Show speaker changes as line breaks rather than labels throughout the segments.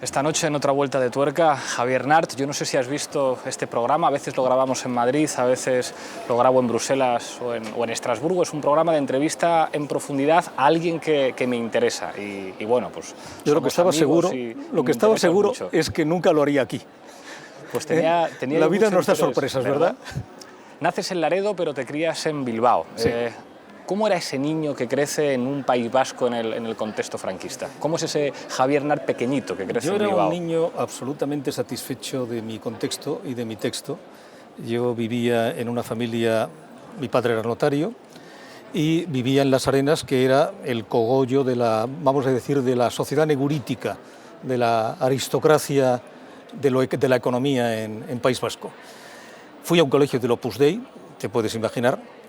Esta noche en otra vuelta de tuerca, Javier Nart. Yo no sé si has visto este programa, a veces lo grabamos en Madrid, a veces lo grabo en Bruselas o en Estrasburgo. Es un programa de entrevista en profundidad a alguien que me interesa y bueno, pues
yo lo que estaba seguro,
mucho.
es que nunca lo haría aquí.
Pues tenía
la vida nos da
interés,
sorpresas, ¿verdad?
Naces en Laredo, pero te crías en Bilbao.
Sí.
¿Cómo era ese niño que crece en un País Vasco en el contexto franquista? ¿Cómo es ese Javier Nart pequeñito que crece en Bilbao?
Yo era un niño absolutamente satisfecho de mi contexto y de mi texto. Yo vivía en una familia, mi padre era notario, y vivía en Las Arenas, que era el cogollo de la, vamos a decir, de la sociedad negurítica, de la aristocracia de la economía en País Vasco. Fui a un colegio del Opus Dei, te puedes imaginar,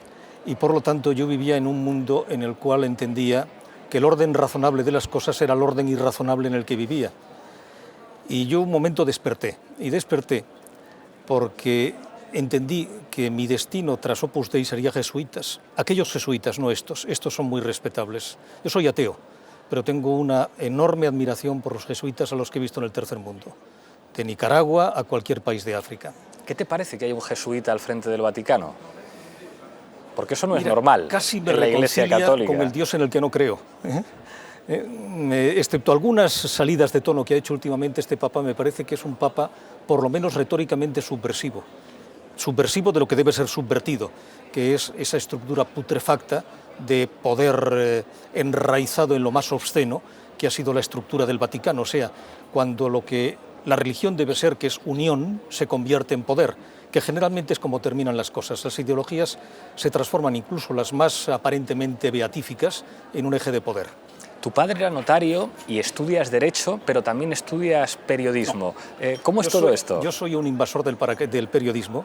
y por lo tanto yo vivía en un mundo en el cual entendía que el orden razonable de las cosas era el orden irrazonable en el que vivía. Y yo un momento desperté porque entendí que mi destino tras Opus Dei sería jesuitas. Aquellos jesuitas, no estos son muy respetables. Yo soy ateo, pero tengo una enorme admiración por los jesuitas a los que he visto en el tercer mundo, de Nicaragua a cualquier país de África.
¿Qué te parece que haya un jesuita al frente del Vaticano? Porque eso no es normal
casi me
en la Iglesia Católica.
Con el Dios en el que no creo. Excepto algunas salidas de tono que ha hecho últimamente este Papa, me parece que es un Papa por lo menos retóricamente subversivo de lo que debe ser subvertido, que es esa estructura putrefacta de poder enraizado en lo más obsceno que ha sido la estructura del Vaticano. O sea, cuando lo que la religión debe ser, que es unión, se convierte en poder, que generalmente es como terminan las cosas. Las ideologías se transforman, incluso las más aparentemente beatíficas, en un eje de poder.
Tu padre era notario y estudias Derecho, pero también estudias periodismo. No. ¿Cómo es todo esto?
Yo soy un invasor del periodismo.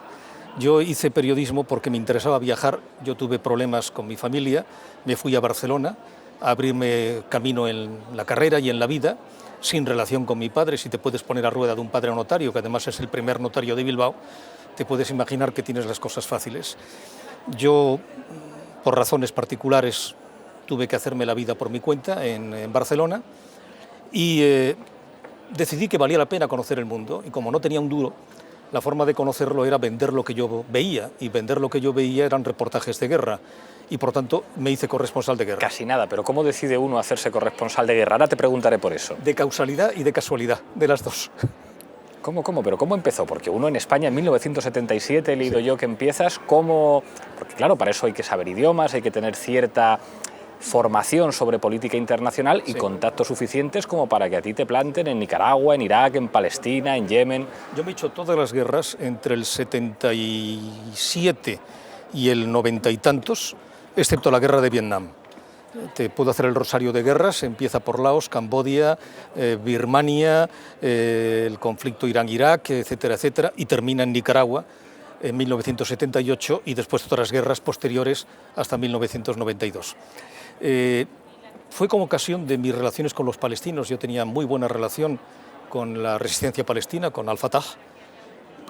Yo hice periodismo porque me interesaba viajar. Yo tuve problemas con mi familia, me fui a Barcelona a abrirme camino en la carrera y en la vida, sin relación con mi padre. Si te puedes poner a rueda de un padre notario, que además es el primer notario de Bilbao, te puedes imaginar que tienes las cosas fáciles. Yo, por razones particulares, tuve que hacerme la vida por mi cuenta en Barcelona y decidí que valía la pena conocer el mundo, y como no tenía un duro, la forma de conocerlo era vender lo que yo veía, y vender lo que yo veía eran reportajes de guerra, y por tanto me hice corresponsal de guerra.
Casi nada, pero ¿cómo decide uno hacerse corresponsal de guerra? Ahora te preguntaré por eso.
De causalidad y de casualidad, de las dos.
¿Cómo? ¿Pero cómo empezó? Porque uno en España en 1977, he leído yo que empiezas, ¿cómo? Porque claro, para eso hay que saber idiomas, hay que tener cierta formación sobre política internacional y contactos suficientes como para que a ti te planten en Nicaragua, en Irak, en Palestina, en Yemen.
Yo me he hecho todas las guerras entre el 77 y el 90 y tantos, excepto la guerra de Vietnam. Te puedo hacer el rosario de guerras, empieza por Laos, Camboya, Birmania, el conflicto Irán-Irak, etcétera, etcétera, y termina en Nicaragua en 1978 y después otras guerras posteriores hasta 1992. Fue como ocasión de mis relaciones con los palestinos. Yo tenía muy buena relación con la resistencia palestina, con Al-Fatah,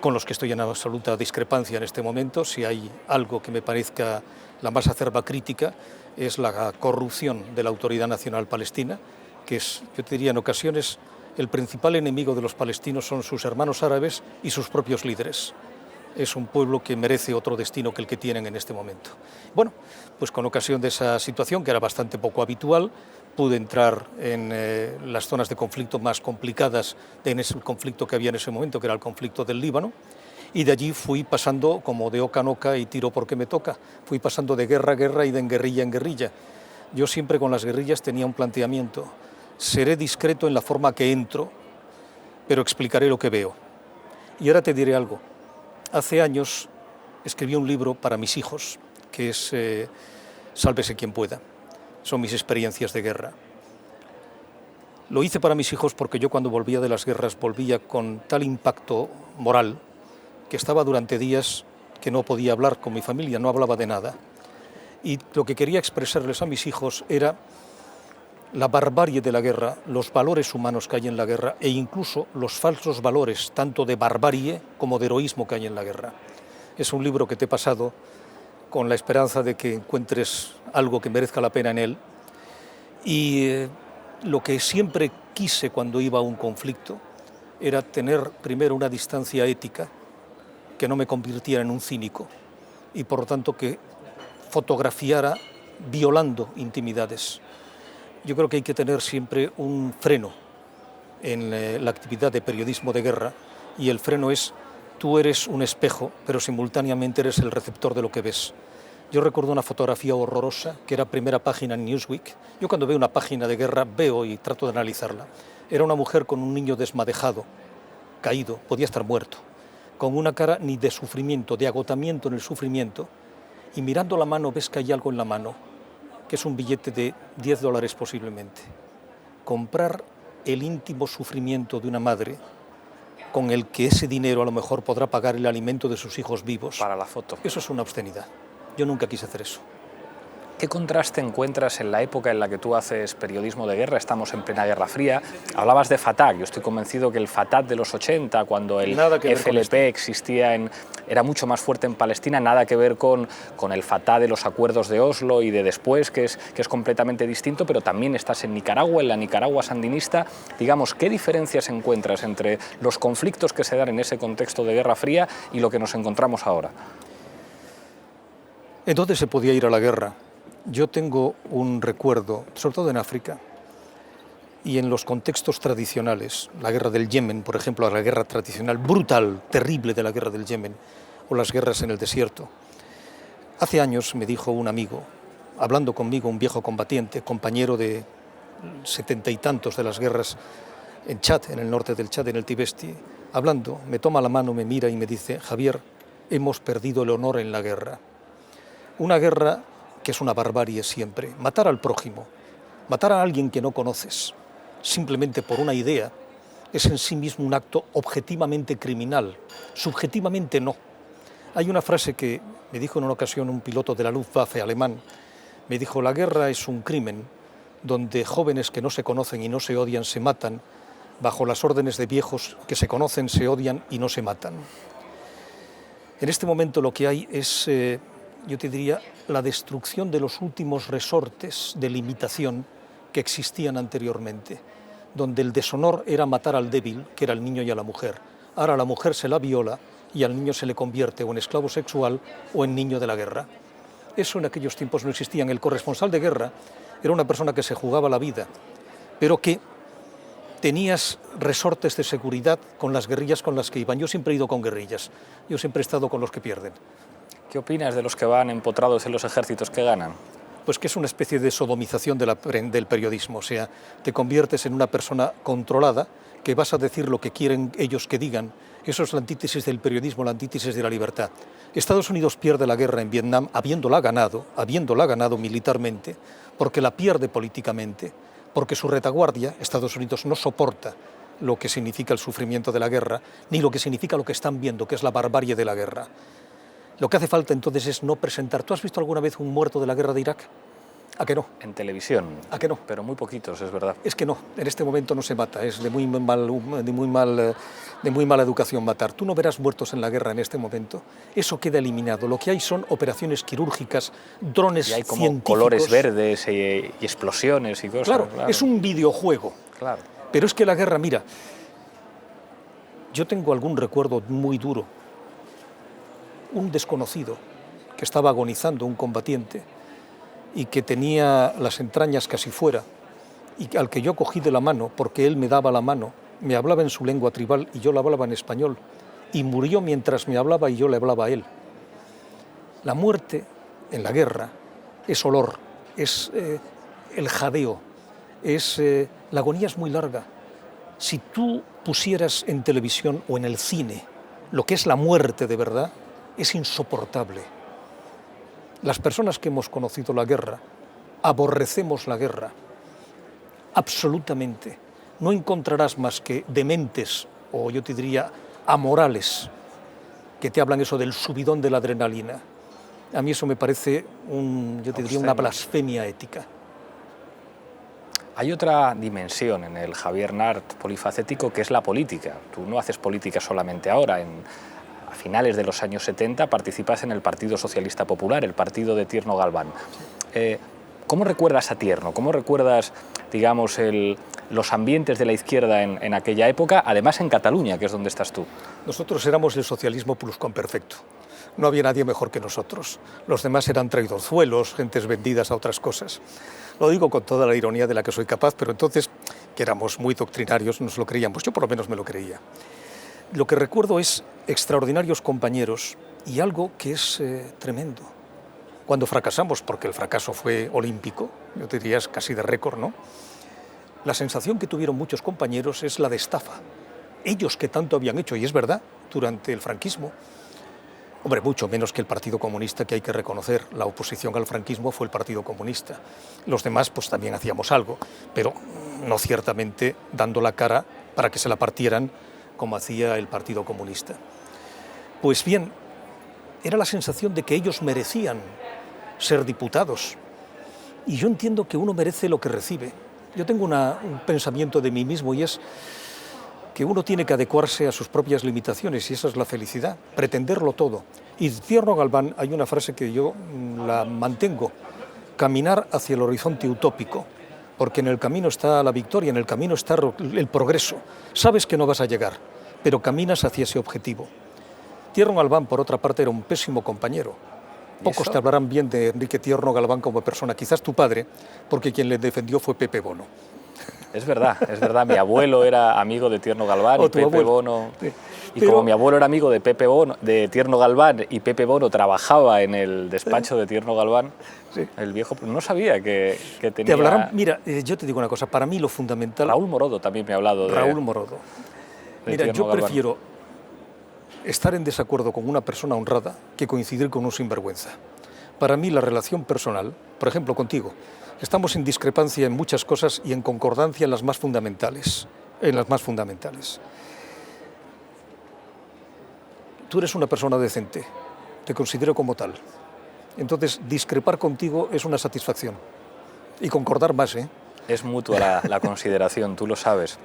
con los que estoy en absoluta discrepancia en este momento. Si hay algo que me parezca la más acerba crítica, es la corrupción de la Autoridad Nacional Palestina, que es, yo te diría en ocasiones, el principal enemigo de los palestinos son sus hermanos árabes y sus propios líderes. Es un pueblo que merece otro destino que el que tienen en este momento. Bueno, pues con ocasión de esa situación, que era bastante poco habitual, pude entrar en las zonas de conflicto más complicadas, en ese conflicto que había en ese momento, que era el conflicto del Líbano, y de allí fui pasando como de oca en oca y tiro porque me toca. Fui pasando de guerra a guerra y de guerrilla en guerrilla. Yo siempre con las guerrillas tenía un planteamiento: seré discreto en la forma que entro, pero explicaré lo que veo. Y ahora te diré algo. Hace años escribí un libro para mis hijos, que es Sálvese quien pueda. Son mis experiencias de guerra. Lo hice para mis hijos porque yo, cuando volvía de las guerras, volvía con tal impacto moral que estaba durante días que no podía hablar con mi familia, no hablaba de nada. Y lo que quería expresarles a mis hijos era la barbarie de la guerra, los valores humanos que hay en la guerra e incluso los falsos valores, tanto de barbarie como de heroísmo que hay en la guerra. Es un libro que te he pasado con la esperanza de que encuentres algo que merezca la pena en él. Y lo que siempre quise cuando iba a un conflicto era tener primero una distancia ética que no me convirtiera en un cínico y por lo tanto que fotografiara violando intimidades. Yo creo que hay que tener siempre un freno en la actividad de periodismo de guerra y el freno es: tú eres un espejo, pero simultáneamente eres el receptor de lo que ves. Yo recuerdo una fotografía horrorosa que era primera página en Newsweek. Yo cuando veo una página de guerra veo y trato de analizarla. Era una mujer con un niño desmadejado, caído, podía estar muerto, con una cara ni de sufrimiento, de agotamiento en el sufrimiento, y mirando la mano ves que hay algo en la mano, que es un billete de $10 posiblemente. Comprar el íntimo sufrimiento de una madre con el que ese dinero a lo mejor podrá pagar el alimento de sus hijos vivos.
Para la foto.
Eso es una obscenidad. Yo nunca quise hacer eso.
¿Qué contraste encuentras en la época en la que tú haces periodismo de guerra? Estamos en plena Guerra Fría. Hablabas de Fatah. Yo estoy convencido que el Fatah de los 80, cuando el FLP existía era mucho más fuerte en Palestina, nada que ver con el Fatah de los acuerdos de Oslo y de después, que es completamente distinto, pero también estás en Nicaragua, en la Nicaragua sandinista. Digamos, ¿qué diferencias encuentras entre los conflictos que se dan en ese contexto de Guerra Fría y lo que nos encontramos ahora?
Entonces se podía ir a la guerra. Yo tengo un recuerdo, sobre todo en África, y en los contextos tradicionales, la guerra del Yemen, por ejemplo, la guerra tradicional brutal, terrible de la guerra del Yemen, o las guerras en el desierto. Hace años me dijo un amigo, hablando conmigo, un viejo combatiente, compañero de 70 y tantos de las guerras en Chad, en el norte del Chad, en el Tibesti, hablando, me toma la mano, me mira y me dice: Javier, hemos perdido el honor en la guerra. Una guerra que es una barbarie siempre. Matar al prójimo, matar a alguien que no conoces, simplemente por una idea, es en sí mismo un acto objetivamente criminal, subjetivamente no. Hay una frase que me dijo en una ocasión un piloto de la Luftwaffe alemán, me dijo: la guerra es un crimen donde jóvenes que no se conocen y no se odian se matan, bajo las órdenes de viejos que se conocen, se odian y no se matan. En este momento lo que hay es, yo te diría, la destrucción de los últimos resortes de limitación que existían anteriormente, donde el deshonor era matar al débil, que era el niño y a la mujer. Ahora a la mujer se la viola y al niño se le convierte o en esclavo sexual o en niño de la guerra. Eso en aquellos tiempos no existía. El corresponsal de guerra era una persona que se jugaba la vida, pero que tenías resortes de seguridad con las guerrillas con las que iban. Yo siempre he ido con guerrillas, yo siempre he estado con los que pierden.
¿Qué opinas de los que van empotrados en los ejércitos que ganan?
Pues que es una especie de sodomización del periodismo, o sea, te conviertes en una persona controlada, que vas a decir lo que quieren ellos que digan. Eso es la antítesis del periodismo, la antítesis de la libertad. Estados Unidos pierde la guerra en Vietnam habiéndola ganado militarmente, porque la pierde políticamente, porque su retaguardia, Estados Unidos, no soporta lo que significa el sufrimiento de la guerra, ni lo que significa lo que están viendo, que es la barbarie de la guerra. Lo que hace falta entonces es no presentar. ¿Tú has visto alguna vez un muerto de la guerra de Irak? ¿A que no?
En televisión.
¿A que no?
Pero muy poquitos, es verdad.
Es que no, en este momento no se mata, es de muy mala educación matar. Tú no verás muertos en la guerra en este momento. Eso queda eliminado. Lo que hay son operaciones quirúrgicas, drones
y hay como
científicos.
Colores verdes y explosiones y cosas.
Claro, es un videojuego.
Claro.
Pero es que la guerra, mira, yo tengo algún recuerdo muy duro. Un desconocido que estaba agonizando, un combatiente, y que tenía las entrañas casi fuera, y al que yo cogí de la mano, porque él me daba la mano, me hablaba en su lengua tribal y yo la hablaba en español, y murió mientras me hablaba y yo le hablaba a él. La muerte en la guerra es olor, es el jadeo, la agonía es muy larga. Si tú pusieras en televisión o en el cine lo que es la muerte de verdad, es insoportable. Las personas que hemos conocido la guerra, aborrecemos la guerra, absolutamente. No encontrarás más que dementes, o yo te diría amorales, que te hablan eso del subidón de la adrenalina. A mí eso me parece, yo te diría, una blasfemia ética.
Hay otra dimensión en el Javier Nart polifacético, que es la política. Tú no haces política solamente ahora. A finales de los años 70 participas en el Partido Socialista Popular, el partido de Tierno Galván. ¿Cómo recuerdas a Tierno? ¿Cómo recuerdas, digamos, los ambientes de la izquierda en aquella época, además en Cataluña, que es donde estás tú?
Nosotros éramos el socialismo pluscuamperfecto. No había nadie mejor que nosotros. Los demás eran traidorzuelos, gentes vendidas a otras cosas. Lo digo con toda la ironía de la que soy capaz, pero entonces, que éramos muy doctrinarios, nos lo creíamos. Yo por lo menos me lo creía. Lo que recuerdo es extraordinarios compañeros y algo que es tremendo. Cuando fracasamos, porque el fracaso fue olímpico, yo te diría casi de récord, ¿no? La sensación que tuvieron muchos compañeros es la de estafa. Ellos que tanto habían hecho, y es verdad, durante el franquismo, hombre, mucho menos que el Partido Comunista, que hay que reconocer, la oposición al franquismo fue el Partido Comunista. Los demás pues también hacíamos algo, pero no ciertamente dando la cara para que se la partieran como hacía el Partido Comunista. Pues bien, era la sensación de que ellos merecían ser diputados. Y yo entiendo que uno merece lo que recibe. Yo tengo un pensamiento de mí mismo y es que uno tiene que adecuarse a sus propias limitaciones y esa es la felicidad, pretenderlo todo. Y de Tierno Galván hay una frase que yo la mantengo, caminar hacia el horizonte utópico, porque en el camino está la victoria, en el camino está el progreso. Sabes que no vas a llegar, pero caminas hacia ese objetivo. Tierno Galván, por otra parte, era un pésimo compañero. Pocos te hablarán bien de Enrique Tierno Galván como persona, quizás tu padre, porque quien le defendió fue Pepe Bono.
Es verdad, mi abuelo era amigo de Tierno Galván y Pepe Bono. Sí. Y como mi abuelo era amigo de Tierno Galván y Pepe Bono trabajaba en el despacho de Tierno Galván, sí. El viejo no sabía que tenía...
Te hablarán, mira, yo te digo una cosa, para mí lo fundamental...
Raúl Morodo también me ha hablado de...
Raúl Morodo. Mira, yo prefiero estar en desacuerdo con una persona honrada que coincidir con un sinvergüenza. Para mí la relación personal, por ejemplo contigo, estamos en discrepancia en muchas cosas y en concordancia en las más fundamentales. Tú eres una persona decente, te considero como tal. Entonces, discrepar contigo es una satisfacción. Y concordar más, ¿eh?
Es mutua la consideración, tú lo sabes.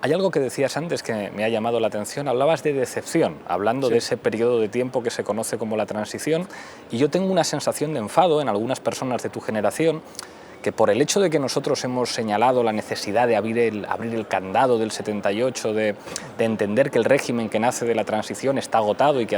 Hay algo que decías antes que me ha llamado la atención. Hablabas de decepción, hablando de ese periodo de tiempo que se conoce como la transición. Y yo tengo una sensación de enfado en algunas personas de tu generación, que por el hecho de que nosotros hemos señalado la necesidad de abrir el candado del 78, de entender que el régimen que nace de la transición está agotado y que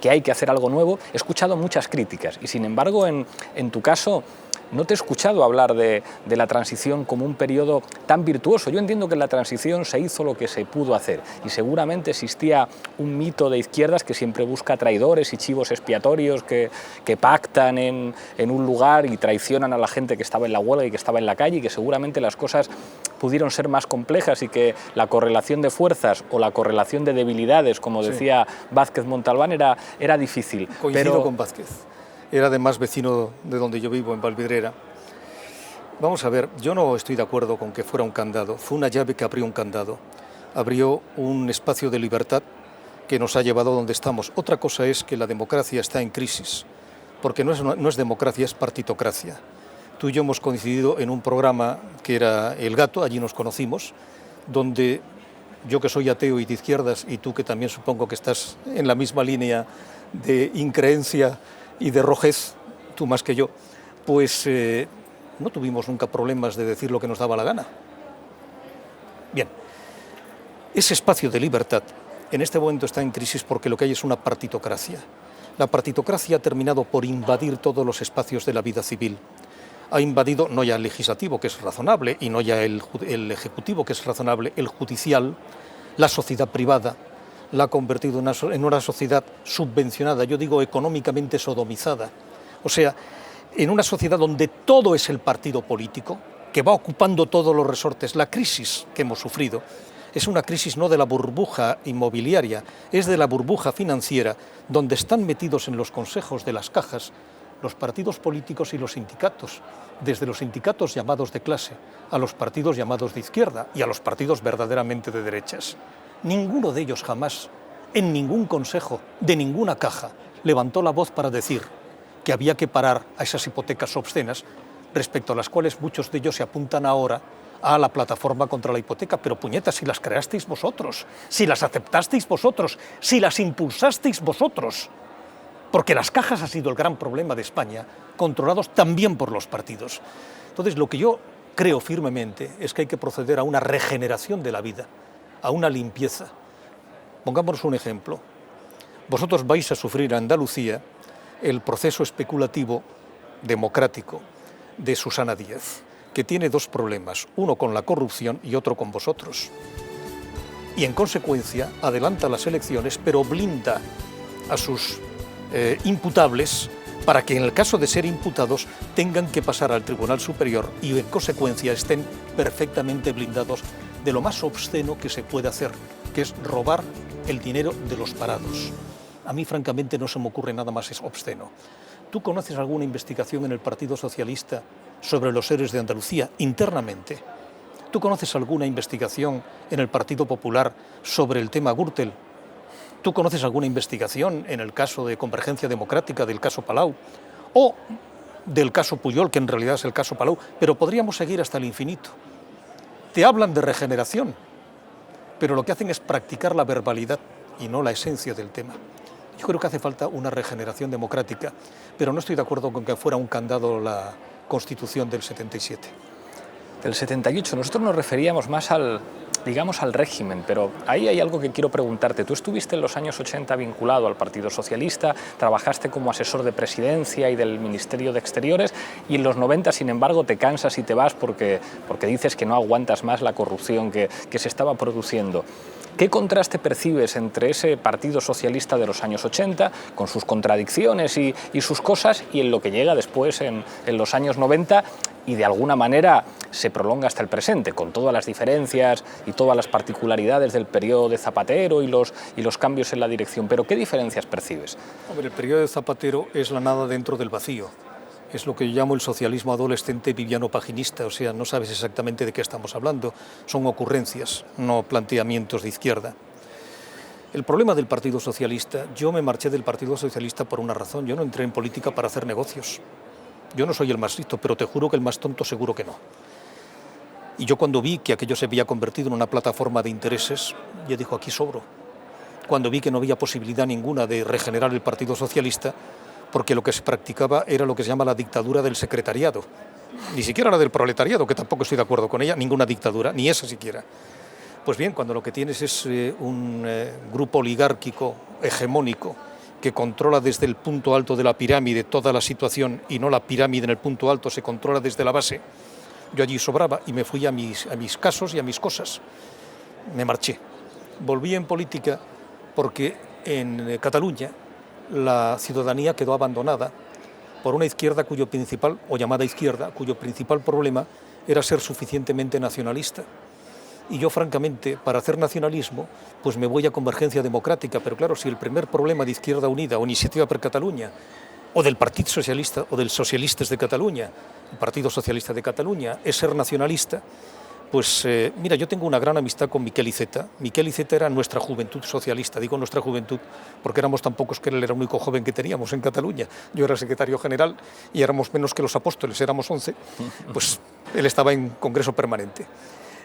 hay que hacer algo nuevo, he escuchado muchas críticas. Y sin embargo, en tu caso, no te he escuchado hablar de la transición como un periodo tan virtuoso. Yo entiendo que en la transición se hizo lo que se pudo hacer y seguramente existía un mito de izquierdas que siempre busca traidores y chivos expiatorios que pactan en un lugar y traicionan a la gente que estaba en la huelga y que estaba en la calle, y que seguramente las cosas pudieron ser más complejas y que la correlación de fuerzas o la correlación de debilidades, como decía Vázquez Montalbán, era difícil.
Coincido con Vázquez. Era además vecino de donde yo vivo, en Valvidrera. Vamos a ver, yo no estoy de acuerdo con que fuera un candado. Fue una llave que abrió un candado. Abrió un espacio de libertad que nos ha llevado a donde estamos. Otra cosa es que la democracia está en crisis, porque no es democracia, es partitocracia. Tú y yo hemos coincidido en un programa que era El Gato, allí nos conocimos, donde yo que soy ateo y de izquierdas, y tú que también supongo que estás en la misma línea de increencia y de rojez, tú más que yo, pues no tuvimos nunca problemas de decir lo que nos daba la gana. Bien, ese espacio de libertad en este momento está en crisis porque lo que hay es una partitocracia. La partitocracia ha terminado por invadir todos los espacios de la vida civil. Ha invadido no ya el legislativo, que es razonable, y no ya el ejecutivo, que es razonable, el judicial, la sociedad privada, la ha convertido en una sociedad subvencionada, yo digo económicamente sodomizada. O sea, en una sociedad donde todo es el partido político, que va ocupando todos los resortes. La crisis que hemos sufrido es una crisis no de la burbuja inmobiliaria, es de la burbuja financiera, donde están metidos en los consejos de las cajas los partidos políticos y los sindicatos, desde los sindicatos llamados de clase, a los partidos llamados de izquierda y a los partidos verdaderamente de derechas. Ninguno de ellos jamás, en ningún consejo de ninguna caja, levantó la voz para decir que había que parar a esas hipotecas obscenas, respecto a las cuales muchos de ellos se apuntan ahora a la plataforma contra la hipoteca. Pero puñetas, si las creasteis vosotros, si las aceptasteis vosotros, si las impulsasteis vosotros, porque las cajas ha sido el gran problema de España, controlados también por los partidos. Entonces, lo que yo creo firmemente es que hay que proceder a una regeneración de la vida, a una limpieza. Pongámonos un ejemplo. Vosotros vais a sufrir en Andalucía el proceso especulativo democrático de Susana Díaz, que tiene dos problemas, uno con la corrupción y otro con vosotros. Y en consecuencia adelanta las elecciones, pero blinda a sus imputables para que en el caso de ser imputados tengan que pasar al Tribunal Superior y en consecuencia estén perfectamente blindados de lo más obsceno que se puede hacer, que es robar el dinero de los parados. A mí francamente no se me ocurre nada más obsceno. ¿Tú conoces alguna investigación en el Partido Socialista sobre los héroes de Andalucía internamente? ¿Tú conoces alguna investigación en el Partido Popular sobre el tema Gürtel? ¿Tú conoces alguna investigación en el caso de Convergencia Democrática, del caso Palau? O del caso Pujol, que en realidad es el caso Palau, pero podríamos seguir hasta el infinito. Te hablan de regeneración, pero lo que hacen es practicar la verbalidad y no la esencia del tema. Yo creo que hace falta una regeneración democrática, pero no estoy de acuerdo con que fuera un candado la Constitución del 77.
Del 78, nosotros nos referíamos más al régimen, pero ahí hay algo que quiero preguntarte. Tú estuviste en los años 80 vinculado al Partido Socialista, trabajaste como asesor de presidencia y del Ministerio de Exteriores, y en los 90, sin embargo, te cansas y te vas porque dices que no aguantas más la corrupción que se estaba produciendo. ¿Qué contraste percibes entre ese Partido Socialista de los años 80, con sus contradicciones y sus cosas, y en lo que llega después en los años 90, y de alguna manera se prolonga hasta el presente, con todas las diferencias y todas las particularidades del periodo de Zapatero y los cambios en la dirección? ¿Pero qué diferencias percibes?
Hombre, el periodo de Zapatero es la nada dentro del vacío. Es lo que yo llamo el socialismo adolescente viviano-paginista, o sea, no sabes exactamente de qué estamos hablando, son ocurrencias, no planteamientos de izquierda. El problema del Partido Socialista, yo me marché del Partido Socialista por una razón, yo no entré en política para hacer negocios. Yo no soy el más listo, pero te juro que el más tonto seguro que no. Y yo cuando vi que aquello se había convertido en una plataforma de intereses, yo dije, aquí sobro. Cuando vi que no había posibilidad ninguna de regenerar el Partido Socialista, porque lo que se practicaba era lo que se llama la dictadura del secretariado. Ni siquiera la del proletariado, que tampoco estoy de acuerdo con ella, ninguna dictadura, ni esa siquiera. Pues bien, cuando lo que tienes es un grupo oligárquico, hegemónico, que controla desde el punto alto de la pirámide toda la situación y no la pirámide en el punto alto se controla desde la base, yo allí sobraba y me fui a mis casos y a mis cosas. Me marché. Volví en política porque en Cataluña la ciudadanía quedó abandonada por una izquierda cuyo principal, o llamada izquierda, cuyo principal problema era ser suficientemente nacionalista. Y yo, francamente, para hacer nacionalismo, pues me voy a Convergencia Democrática. Pero claro, si el primer problema de Izquierda Unida o Iniciativa per Catalunya, o del Partit Socialista, o dels Socialistes de Catalunya, el Partido Socialista de Cataluña, es ser nacionalista, pues mira, yo tengo una gran amistad con Miquel Iceta. Miquel Iceta era nuestra juventud socialista, digo nuestra juventud, porque éramos tan pocos que él era el único joven que teníamos en Cataluña. Yo era secretario general y éramos menos que los apóstoles, éramos 11, pues él estaba en congreso permanente.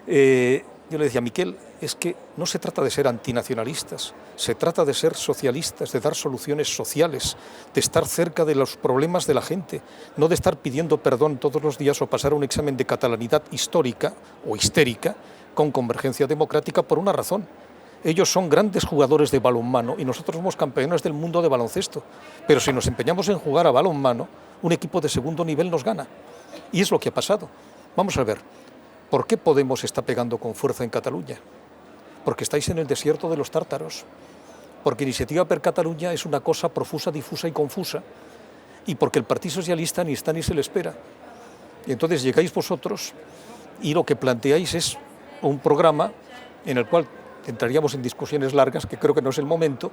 Yo le decía, Miquel, es que no se trata de ser antinacionalistas, se trata de ser socialistas, de dar soluciones sociales, de estar cerca de los problemas de la gente, no de estar pidiendo perdón todos los días o pasar un examen de catalanidad histórica o histérica con Convergencia Democrática por una razón. Ellos son grandes jugadores de balonmano y nosotros somos campeones del mundo de baloncesto, pero si nos empeñamos en jugar a balonmano, un equipo de segundo nivel nos gana. Y es lo que ha pasado. Vamos a ver. ¿Por qué Podemos está pegando con fuerza en Cataluña? Porque estáis en el desierto de los tártaros. Porque Iniciativa per Catalunya es una cosa profusa, difusa y confusa. Y porque el Partido Socialista ni está ni se le espera. Y entonces llegáis vosotros y lo que planteáis es un programa en el cual entraríamos en discusiones largas, que creo que no es el momento,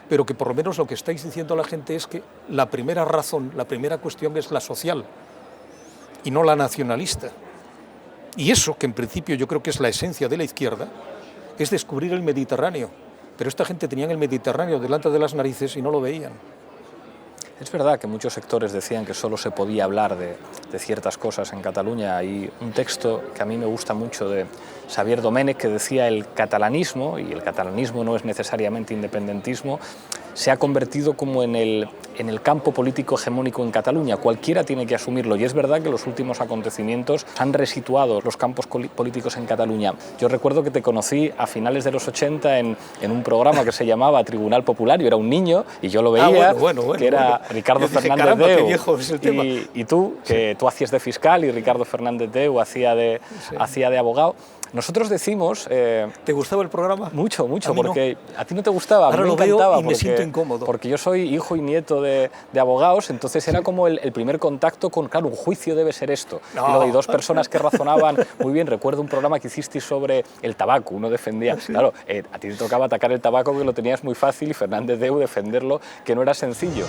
pero que por lo menos lo que estáis diciendo a la gente es que la primera razón, la primera cuestión es la social y no la nacionalista. Y eso, que en principio yo creo que es la esencia de la izquierda, es descubrir el Mediterráneo. Pero esta gente tenía el Mediterráneo delante de las narices y no lo veían.
Es verdad que muchos sectores decían que solo se podía hablar de ciertas cosas en Cataluña. Hay un texto que a mí me gusta mucho de Xavier Domènech que decía el catalanismo, y el catalanismo no es necesariamente independentismo, se ha convertido como en el campo político hegemónico en Cataluña. Cualquiera tiene que asumirlo, y es verdad que los últimos acontecimientos han resituado los campos políticos en Cataluña. Yo recuerdo que te conocí a finales de los 80 en un programa que se llamaba Tribunal Popular. Yo era un niño y yo lo veía, que era Ricardo Fernández Deu, y tú, que tú hacías de fiscal y Ricardo Fernández Deu hacía de abogado. Nosotros decimos...
¿Te gustaba el programa?
Mucho, porque no. A ti no te gustaba,
ahora
a mí
me
encantaba.
Veo y me siento incómodo.
Porque yo soy hijo y nieto de abogados, entonces era como el primer contacto con, claro, un juicio debe ser esto. No. Y luego hay dos personas que razonaban muy bien. Recuerdo un programa que hicisteis sobre el tabaco, uno defendía... ¿Sí? Claro, a ti te tocaba atacar el tabaco, que lo tenías muy fácil, y Fernández Deu defenderlo, que no era sencillo.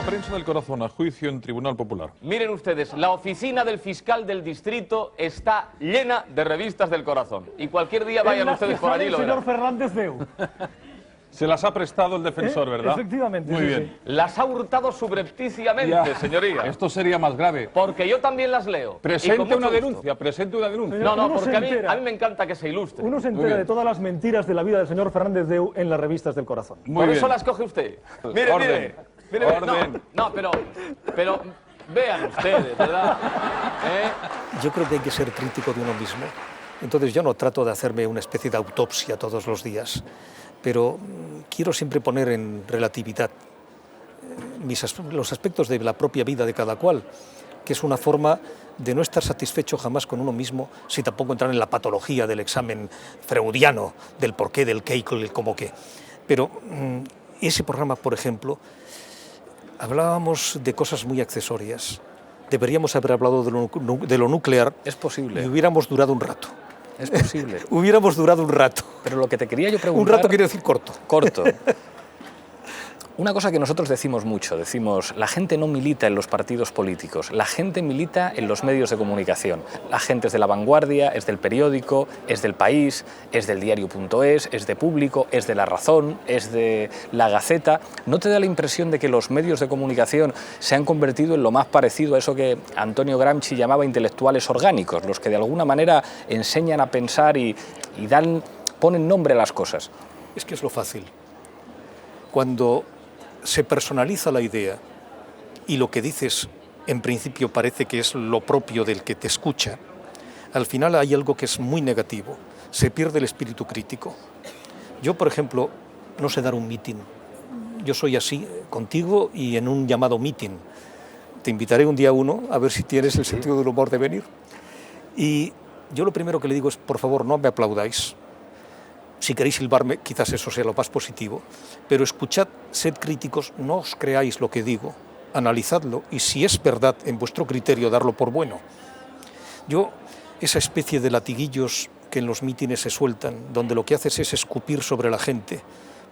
Prensa del Corazón, a juicio en Tribunal Popular.
Miren ustedes, la oficina del fiscal del distrito está llena de revistas del Corazón. Y cualquier día vayan ustedes por allí, lo verán.
Señor Fernández Deu.
Se las ha prestado el defensor, ¿verdad?
Efectivamente.
Muy bien.
Sí. Las ha hurtado subrepticiamente, señoría.
Esto sería más grave.
Porque yo también las leo.
Presente una denuncia. Señor,
no, porque a mí me encanta que se ilustre.
Uno se entera de todas las mentiras de la vida del señor Fernández Deu en las revistas del Corazón.
Por eso las coge usted. Mire.
Orden.
No, pero vean ustedes, ¿verdad?
Yo creo que hay que ser crítico de uno mismo. Entonces yo no trato de hacerme una especie de autopsia todos los días, pero quiero siempre poner en relatividad los aspectos de la propia vida de cada cual, que es una forma de no estar satisfecho jamás con uno mismo, sin tampoco entrar en la patología del examen freudiano, del por qué, del qué y el cómo qué. Pero ese programa, por ejemplo, hablábamos de cosas muy accesorias. Deberíamos haber hablado de lo nuclear.
Es posible.
Y hubiéramos durado un rato.
Es posible.
Hubiéramos durado un rato.
Pero lo que te quería yo preguntar...
Un rato quiere decir corto.
Corto. Una cosa que nosotros decimos mucho, decimos, la gente no milita en los partidos políticos, la gente milita en los medios de comunicación. La gente es de La Vanguardia, es del Periódico, es del País, es del Diario.es, es de Público, es de La Razón, es de La Gaceta. ¿No te da la impresión de que los medios de comunicación se han convertido en lo más parecido a eso que Antonio Gramsci llamaba intelectuales orgánicos, los que de alguna manera enseñan a pensar y ponen nombre a las cosas?
Es que es lo fácil. Cuando se personaliza la idea y lo que dices en principio parece que es lo propio del que te escucha, al final hay algo que es muy negativo, se pierde el espíritu crítico. Yo, por ejemplo, no sé dar un mitin. Yo soy así contigo y en un llamado mitin. Te invitaré un día a uno a ver si tienes el sentido del humor de venir. Y yo lo primero que le digo es, por favor, no me aplaudáis. Si queréis silbarme, quizás eso sea lo más positivo, pero escuchad, sed críticos, no os creáis lo que digo, analizadlo y si es verdad en vuestro criterio, darlo por bueno. Yo, esa especie de latiguillos que en los mítines se sueltan, donde lo que haces es escupir sobre la gente,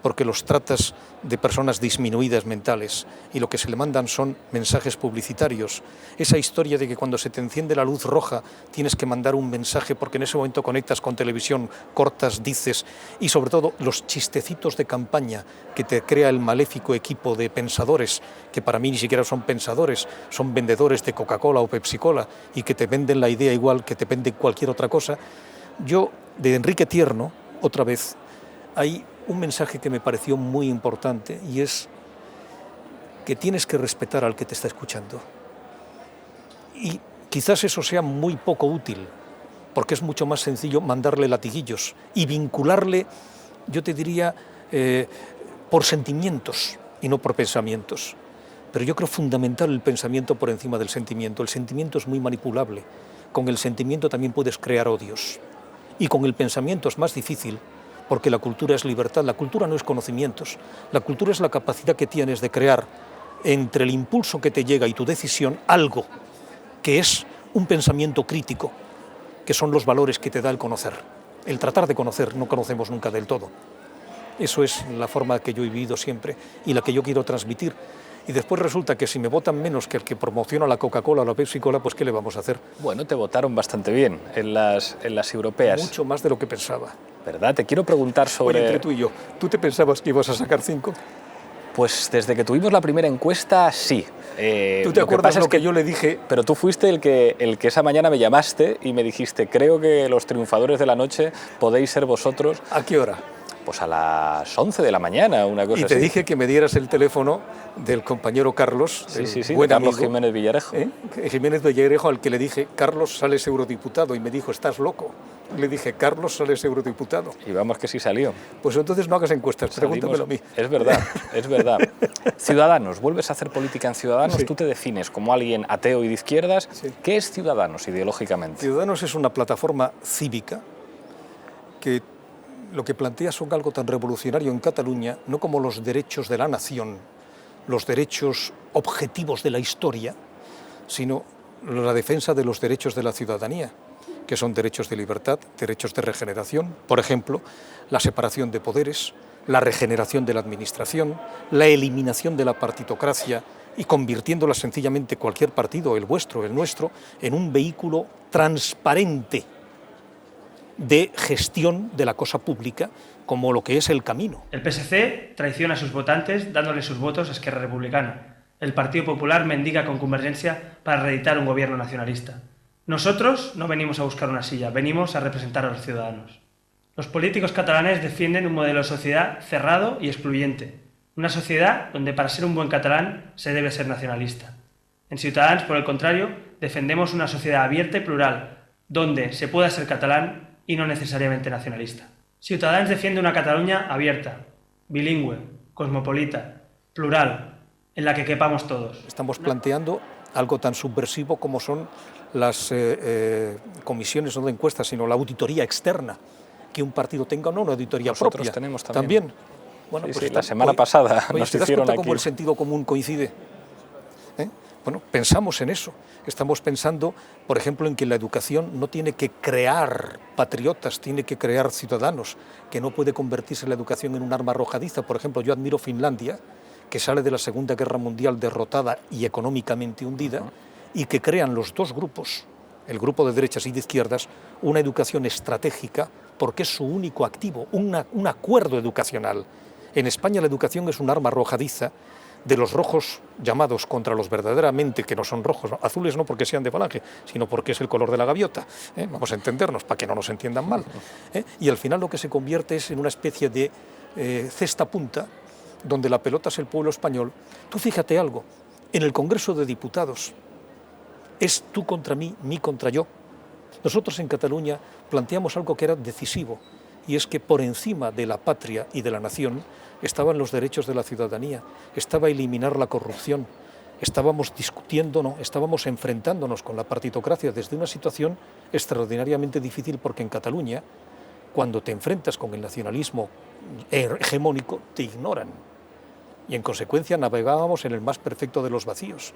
porque los tratas de personas disminuidas mentales y lo que se le mandan son mensajes publicitarios. Esa historia de que cuando se te enciende la luz roja tienes que mandar un mensaje porque en ese momento conectas con televisión, cortas, dices, y sobre todo los chistecitos de campaña que te crea el maléfico equipo de pensadores, que para mí ni siquiera son pensadores, son vendedores de Coca-Cola o Pepsi-Cola y que te venden la idea igual que te venden cualquier otra cosa. Yo, de Enrique Tierno, otra vez, hay un mensaje que me pareció muy importante y es que tienes que respetar al que te está escuchando. Y quizás eso sea muy poco útil, porque es mucho más sencillo mandarle latiguillos y vincularle, yo te diría, por sentimientos y no por pensamientos. Pero yo creo fundamental el pensamiento por encima del sentimiento. El sentimiento es muy manipulable. Con el sentimiento también puedes crear odios. Y con el pensamiento es más difícil, porque la cultura es libertad, la cultura no es conocimientos, la cultura es la capacidad que tienes de crear entre el impulso que te llega y tu decisión algo que es un pensamiento crítico, que son los valores que te da el conocer. El tratar de conocer, no conocemos nunca del todo. Eso es la forma que yo he vivido siempre y la que yo quiero transmitir. Y después resulta que si me votan menos que el que promociona la Coca-Cola o la Pepsi-Cola, pues ¿qué le vamos a hacer?
Bueno, te votaron bastante bien en las europeas.
Mucho más de lo que pensaba.
¿Verdad? Te quiero preguntar sobre...
Oye, entre tú y yo, ¿tú te pensabas que ibas a sacar 5?
Pues desde que tuvimos la primera encuesta, sí.
¿Tú te acuerdas lo que yo le dije?
Pero tú fuiste el que esa mañana me llamaste y me dijiste, creo que los triunfadores de la noche podéis ser vosotros.
¿A qué hora?
Pues a las 11 de la mañana, una cosa así.
Y te dije que me dieras el teléfono del compañero Carlos,
buen Carlos amigo, Jiménez Villarejo.
Jiménez Villarejo, al que le dije, Carlos, sales eurodiputado, y me dijo, estás loco. Le dije, Carlos, sales eurodiputado.
Y vamos que sí salió.
Pues entonces no hagas encuestas, pregúntamelo a mí.
Es verdad, es verdad. Ciudadanos, vuelves a hacer política en Ciudadanos, sí. Tú te defines como alguien ateo y de izquierdas. Sí. ¿Qué es Ciudadanos ideológicamente?
Ciudadanos es una plataforma cívica que lo que plantea son algo tan revolucionario en Cataluña, no como los derechos de la nación, los derechos objetivos de la historia, sino la defensa de los derechos de la ciudadanía, que son derechos de libertad, derechos de regeneración, por ejemplo, la separación de poderes, la regeneración de la administración, la eliminación de la partitocracia y convirtiéndola sencillamente cualquier partido, el vuestro, el nuestro, en un vehículo transparente de gestión de la cosa pública, como lo que es el camino.
El PSC traiciona a sus votantes dándole sus votos a Esquerra Republicana. El Partido Popular mendiga con Convergencia para reeditar un gobierno nacionalista. Nosotros no venimos a buscar una silla, venimos a representar a los ciudadanos. Los políticos catalanes defienden un modelo de sociedad cerrado y excluyente. Una sociedad donde para ser un buen catalán se debe ser nacionalista. En Ciutadans, por el contrario, defendemos una sociedad abierta y plural, donde se pueda ser catalán y no necesariamente nacionalista. Ciutadans defiende una Cataluña abierta, bilingüe, cosmopolita, plural, en la que quepamos todos.
Estamos planteando algo tan subversivo como son las comisiones, no de encuestas, sino la auditoría externa, que un partido tenga o no una auditoría
Nosotros
propia.
Tenemos también.
Bueno,
sí,
pues
sí, la semana pasada
nos
¿te
das
hicieron
cuenta
aquí?
Cómo el sentido común coincide? Bueno, pensamos en eso. Estamos pensando, por ejemplo, en que la educación no tiene que crear patriotas, tiene que crear ciudadanos, que no puede convertirse la educación en un arma arrojadiza. Por ejemplo, yo admiro Finlandia, que sale de la Segunda Guerra Mundial derrotada y económicamente hundida, y que crean los dos grupos, el grupo de derechas y de izquierdas, una educación estratégica, porque es su único activo, un acuerdo educacional. En España la educación es un arma arrojadiza de los rojos llamados contra los verdaderamente, que no son rojos, ¿no? Azules no porque sean de Falange, sino porque es el color de la gaviota. Vamos a entendernos, para que no nos entiendan mal. Y al final lo que se convierte es en una especie de cesta punta, donde la pelota es el pueblo español. Tú fíjate algo, en el Congreso de Diputados es tú contra mí, mí contra yo. Nosotros en Cataluña planteamos algo que era decisivo, y es que por encima de la patria y de la nación estaban los derechos de la ciudadanía, estaba eliminar la corrupción, estábamos discutiendo, no, estábamos enfrentándonos con la partitocracia desde una situación extraordinariamente difícil, porque en Cataluña, cuando te enfrentas con el nacionalismo hegemónico, te ignoran. Y en consecuencia navegábamos en el más perfecto de los vacíos.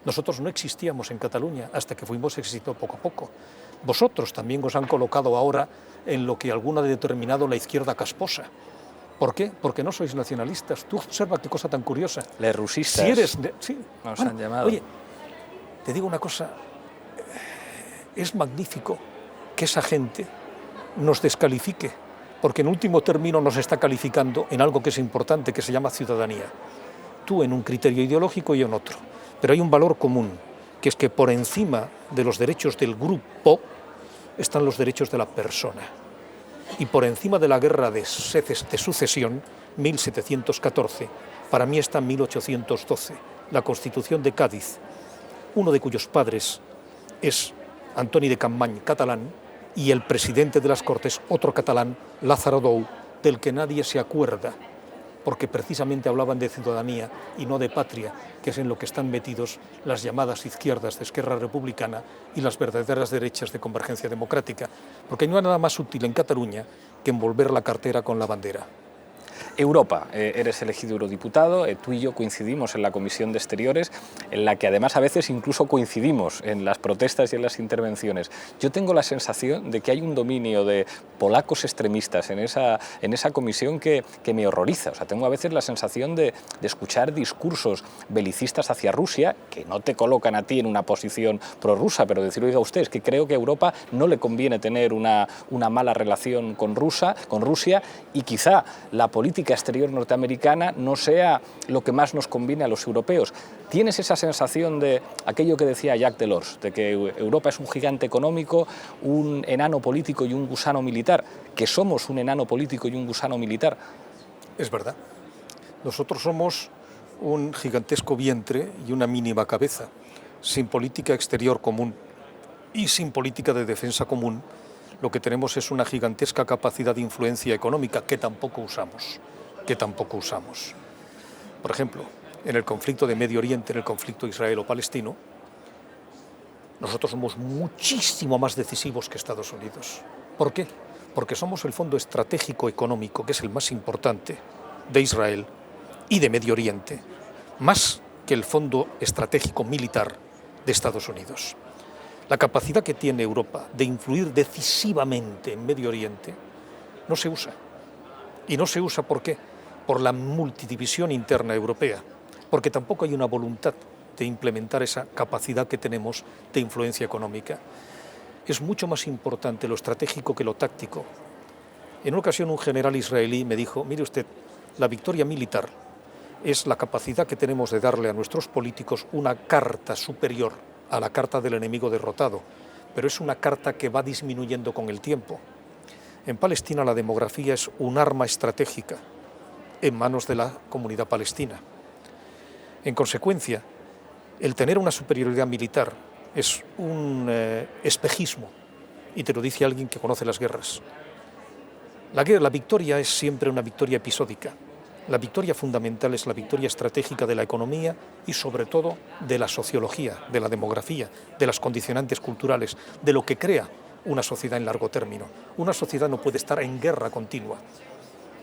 Nosotros no existíamos en Cataluña hasta que fuimos existiendo poco a poco. Vosotros también os han colocado ahora en lo que alguna ha determinado la izquierda casposa. ¿Por qué? Porque no sois nacionalistas. Tú observa qué cosa tan curiosa.
Les rusistas.
Si eres sí.
Nos han llamado.
Oye, te digo una cosa. Es magnífico que esa gente nos descalifique, porque en último término nos está calificando en algo que es importante, que se llama ciudadanía. Tú en un criterio ideológico y en otro. Pero hay un valor común, que es que por encima de los derechos del grupo están los derechos de la persona. Y por encima de la guerra de sucesión, 1714, para mí está 1812, la Constitución de Cádiz, uno de cuyos padres es Antoni de Capmany, catalán, y el presidente de las Cortes, otro catalán, Lázaro Dou, del que nadie se acuerda, porque precisamente hablaban de ciudadanía y no de patria, que es en lo que están metidos las llamadas izquierdas de Esquerra Republicana y las verdaderas derechas de Convergencia Democrática, porque no hay nada más útil en Cataluña que envolver la cartera con la bandera.
Europa, eres elegido eurodiputado, tú y yo coincidimos en la Comisión de Exteriores, en la que además a veces incluso coincidimos en las protestas y en las intervenciones. Yo tengo la sensación de que hay un dominio de polacos extremistas en esa comisión que me horroriza. O sea, tengo a veces la sensación de escuchar discursos belicistas hacia Rusia, que no te colocan a ti en una posición prorrusa, pero decir, oiga usted, es que creo que a Europa no le conviene tener una mala relación con Rusia, y quizá la política política exterior norteamericana no sea lo que más nos conviene a los europeos. ¿Tienes esa sensación de aquello que decía Jacques Delors, de que Europa es un gigante económico, un enano político y un gusano militar? ¿Que somos un enano político y un gusano militar?
Es verdad. Nosotros somos un gigantesco vientre y una mínima cabeza, sin política exterior común y sin política de defensa común. Lo que tenemos es una gigantesca capacidad de influencia económica que tampoco usamos. Por ejemplo, en el conflicto de Medio Oriente, en el conflicto israelo-palestino, nosotros somos muchísimo más decisivos que Estados Unidos. ¿Por qué? Porque somos el fondo estratégico económico, que es el más importante de Israel y de Medio Oriente, más que el fondo estratégico militar de Estados Unidos. La capacidad que tiene Europa de influir decisivamente en Medio Oriente no se usa. Y no se usa ¿por qué? Por la multidivisión interna europea, porque tampoco hay una voluntad de implementar esa capacidad que tenemos de influencia económica. Es mucho más importante lo estratégico que lo táctico. En una ocasión un general israelí me dijo, mire usted, la victoria militar es la capacidad que tenemos de darle a nuestros políticos una carta superior a la carta del enemigo derrotado, pero es una carta que va disminuyendo con el tiempo. En Palestina la demografía es un arma estratégica en manos de la comunidad palestina. En consecuencia, el tener una superioridad militar es un espejismo, y te lo dice alguien que conoce las guerras. La victoria es siempre una victoria episódica. La victoria fundamental es la victoria estratégica de la economía y sobre todo de la sociología, de la demografía, de las condicionantes culturales, de lo que crea una sociedad en largo término. Una sociedad no puede estar en guerra continua,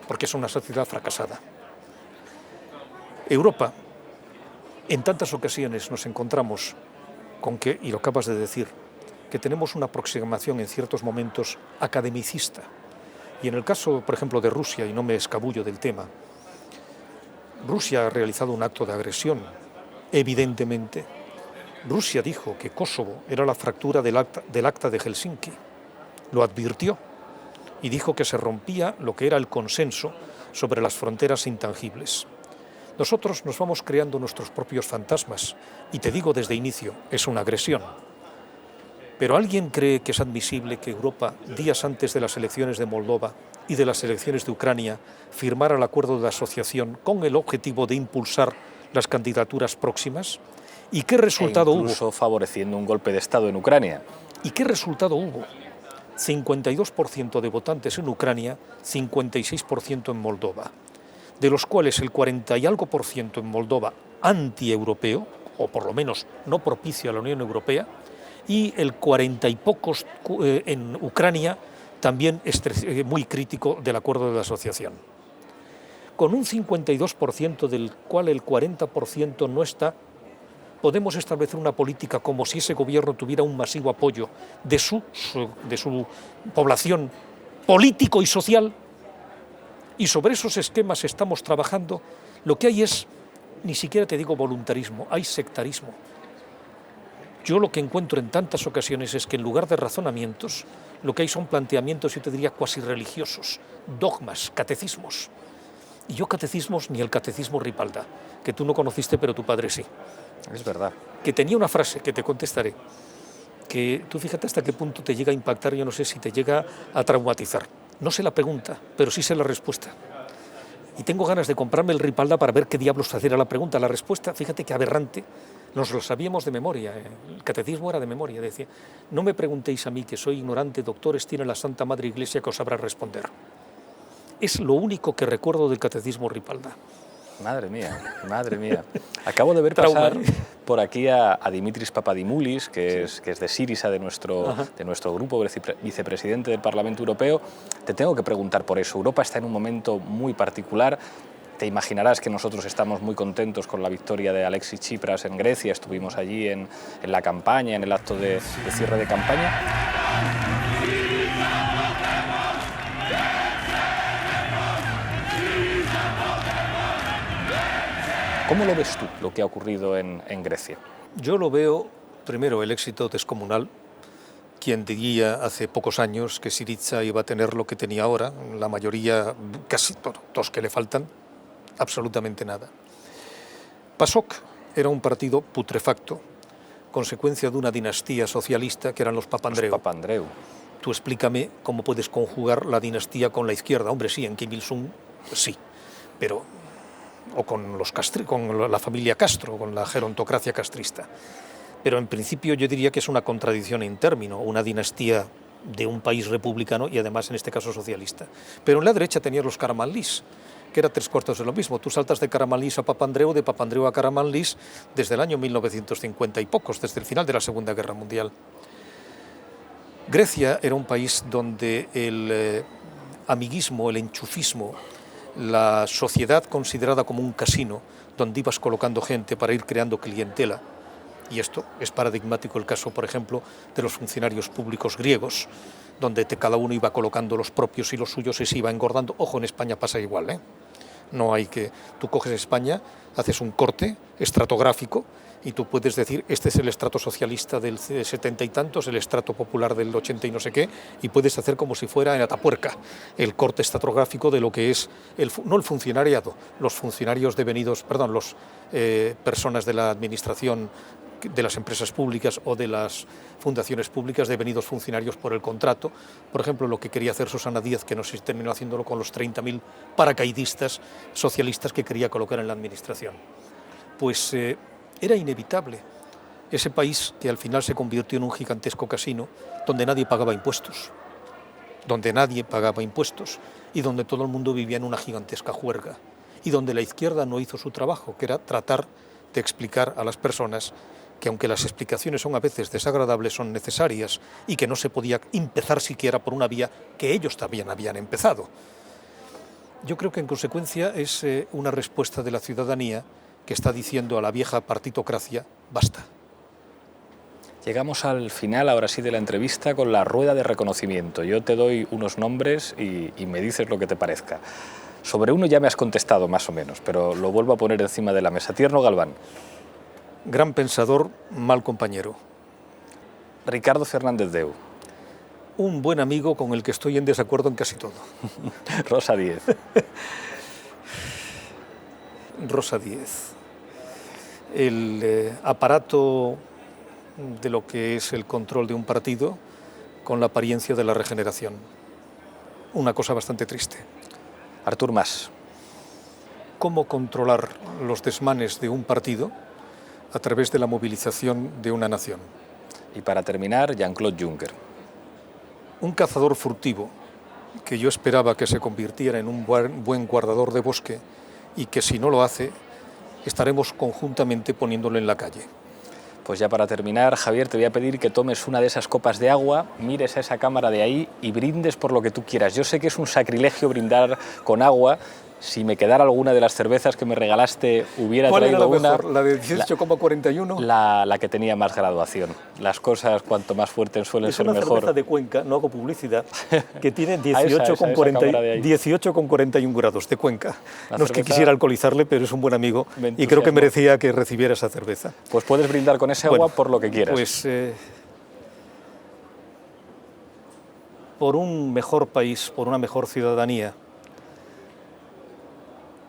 porque es una sociedad fracasada. Europa, en tantas ocasiones nos encontramos con que, y lo acabas de decir, que tenemos una aproximación en ciertos momentos academicista. Y en el caso, por ejemplo, de Rusia, y no me escabullo del tema, Rusia ha realizado un acto de agresión, evidentemente. Rusia dijo que Kosovo era la fractura del acta de Helsinki, lo advirtió y dijo que se rompía lo que era el consenso sobre las fronteras intangibles. Nosotros nos vamos creando nuestros propios fantasmas y te digo desde inicio, es una agresión. Pero ¿alguien cree que es admisible que Europa, días antes de las elecciones de Moldova y de las elecciones de Ucrania, firmara el acuerdo de asociación con el objetivo de impulsar las candidaturas próximas? ¿Y qué resultado hubo?
Incluso favoreciendo un golpe de Estado en Ucrania.
¿Y qué resultado hubo? 52% de votantes en Ucrania, 56% en Moldova, de los cuales el 40 y algo por ciento en Moldova anti-europeo, o por lo menos no propicio a la Unión Europea, y el 40 y pocos en Ucrania, también muy crítico del acuerdo de asociación. Con un 52% del cual el 40% no está, podemos establecer una política como si ese gobierno tuviera un masivo apoyo de su población político y social, y sobre esos esquemas estamos trabajando. Lo que hay es, ni siquiera te digo voluntarismo, hay sectarismo. Yo lo que encuentro en tantas ocasiones es que en lugar de razonamientos, lo que hay son planteamientos, yo te diría, cuasi religiosos, dogmas, catecismos. Y yo catecismos, ni el catecismo Ripalda, que tú no conociste, pero tu padre sí.
Es verdad.
Que tenía una frase, que te contestaré, que tú fíjate hasta qué punto te llega a impactar, yo no sé si te llega a traumatizar. No sé la pregunta, pero sí sé la respuesta. Y tengo ganas de comprarme el Ripalda para ver qué diablos era la pregunta. La respuesta, fíjate qué aberrante, nos lo sabíamos de memoria, el catecismo era de memoria, decía, no me preguntéis a mí, que soy ignorante, doctores tiene la Santa Madre Iglesia que os sabrá responder. Es lo único que recuerdo del catecismo Ripalda.
Madre mía, madre mía. Acabo de ver pasar por aquí a Dimitris Papadimoulis, que es de Syriza, de nuestro grupo, vicepresidente del Parlamento Europeo. Te tengo que preguntar por eso. Europa está en un momento muy particular. Te imaginarás que nosotros estamos muy contentos con la victoria de Alexis Tsipras en Grecia. Estuvimos allí en la campaña, en el acto de cierre de campaña. ¿Cómo lo ves tú, lo que ha ocurrido en Grecia?
Yo lo veo, primero, el éxito descomunal quien diría hace pocos años que Syriza iba a tener lo que tenía ahora, la mayoría, casi todos que le faltan, absolutamente nada. PASOK era un partido putrefacto, consecuencia de una dinastía socialista que eran los Papandreou.
Los Papandreou.
Tú explícame cómo puedes conjugar la dinastía con la izquierda. Hombre, sí, en Kim Il-sung sí, pero o con la familia Castro, con la gerontocracia castrista. Pero en principio yo diría que es una contradicción en término, una dinastía de un país republicano y además en este caso socialista. Pero en la derecha tenías los Karamanlis, que era 3/4 de lo mismo. Tú saltas de Karamanlis a Papandreou, de Papandreou a Karamanlis desde el año 1950 y pocos, desde el final de la Segunda Guerra Mundial. Grecia era un país donde el amiguismo, el enchufismo, la sociedad considerada como un casino, donde ibas colocando gente para ir creando clientela, y esto es paradigmático el caso, por ejemplo, de los funcionarios públicos griegos, donde cada uno iba colocando los propios y los suyos y se iba engordando. Ojo, en España pasa igual, ¿eh? No hay que... Tú coges España, haces un corte estratográfico y tú puedes decir, este es el estrato socialista del 70 y tantos, el estrato popular del 80 y no sé qué, y puedes hacer como si fuera en Atapuerca el corte estratográfico de lo que es, no el funcionariado, los funcionarios devenidos, perdón, las personas de la administración de las empresas públicas o de las fundaciones públicas devenidos funcionarios por el contrato. Por ejemplo, lo que quería hacer Susana Díaz, que no se terminó haciéndolo con los 30.000 paracaidistas socialistas que quería colocar en la administración. Pues era inevitable. Ese país que al final se convirtió en un gigantesco casino donde nadie pagaba impuestos, y donde todo el mundo vivía en una gigantesca juerga, y donde la izquierda no hizo su trabajo, que era tratar de explicar a las personas que aunque las explicaciones son a veces desagradables, son necesarias y que no se podía empezar siquiera por una vía que ellos también habían empezado. Yo creo que en consecuencia es una respuesta de la ciudadanía que está diciendo a la vieja partitocracia, basta.
Llegamos al final, ahora sí, de la entrevista con la rueda de reconocimiento. Yo te doy unos nombres y me dices lo que te parezca. Sobre uno ya me has contestado más o menos, pero lo vuelvo a poner encima de la mesa. Tierno Galván.
Gran pensador, mal compañero.
Ricardo Fernández Deu.
Un buen amigo con el que estoy en desacuerdo en casi todo.
Rosa Díez.
Rosa Díez. El aparato de lo que es el control de un partido con la apariencia de la regeneración. Una cosa bastante triste.
Artur Mas.
Cómo controlar los desmanes de un partido a través de la movilización de una nación.
Y para terminar, Jean-Claude Juncker.
Un cazador furtivo que yo esperaba que se convirtiera en un buen guardador de bosque y que si no lo hace, estaremos conjuntamente poniéndolo en la calle.
Pues ya para terminar, Javier, te voy a pedir que tomes una de esas copas de agua, mires a esa cámara de ahí y brindes por lo que tú quieras. Yo sé que es un sacrilegio brindar con agua. Si me quedara alguna de las cervezas que me regalaste, hubiera traído una.
¿La de 18,41?
La que tenía más graduación. Las cosas, cuanto más fuertes suelen ser mejor.
Es una cerveza de Cuenca, no hago publicidad, que tiene 18,41 grados de Cuenca. No es que quisiera alcoholizarle, pero es un buen amigo y creo que merecía que recibiera esa cerveza.
Pues puedes brindar con ese agua por lo que quieras.
Pues por un mejor país, por una mejor ciudadanía,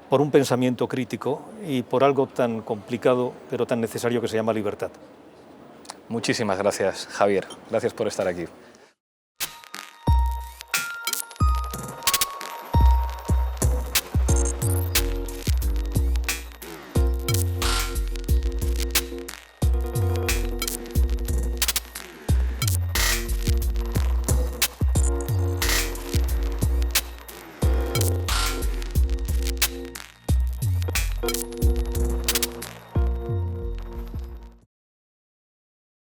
por un pensamiento crítico y por algo tan complicado pero tan necesario que se llama libertad.
Muchísimas gracias, Javier. Gracias por estar aquí.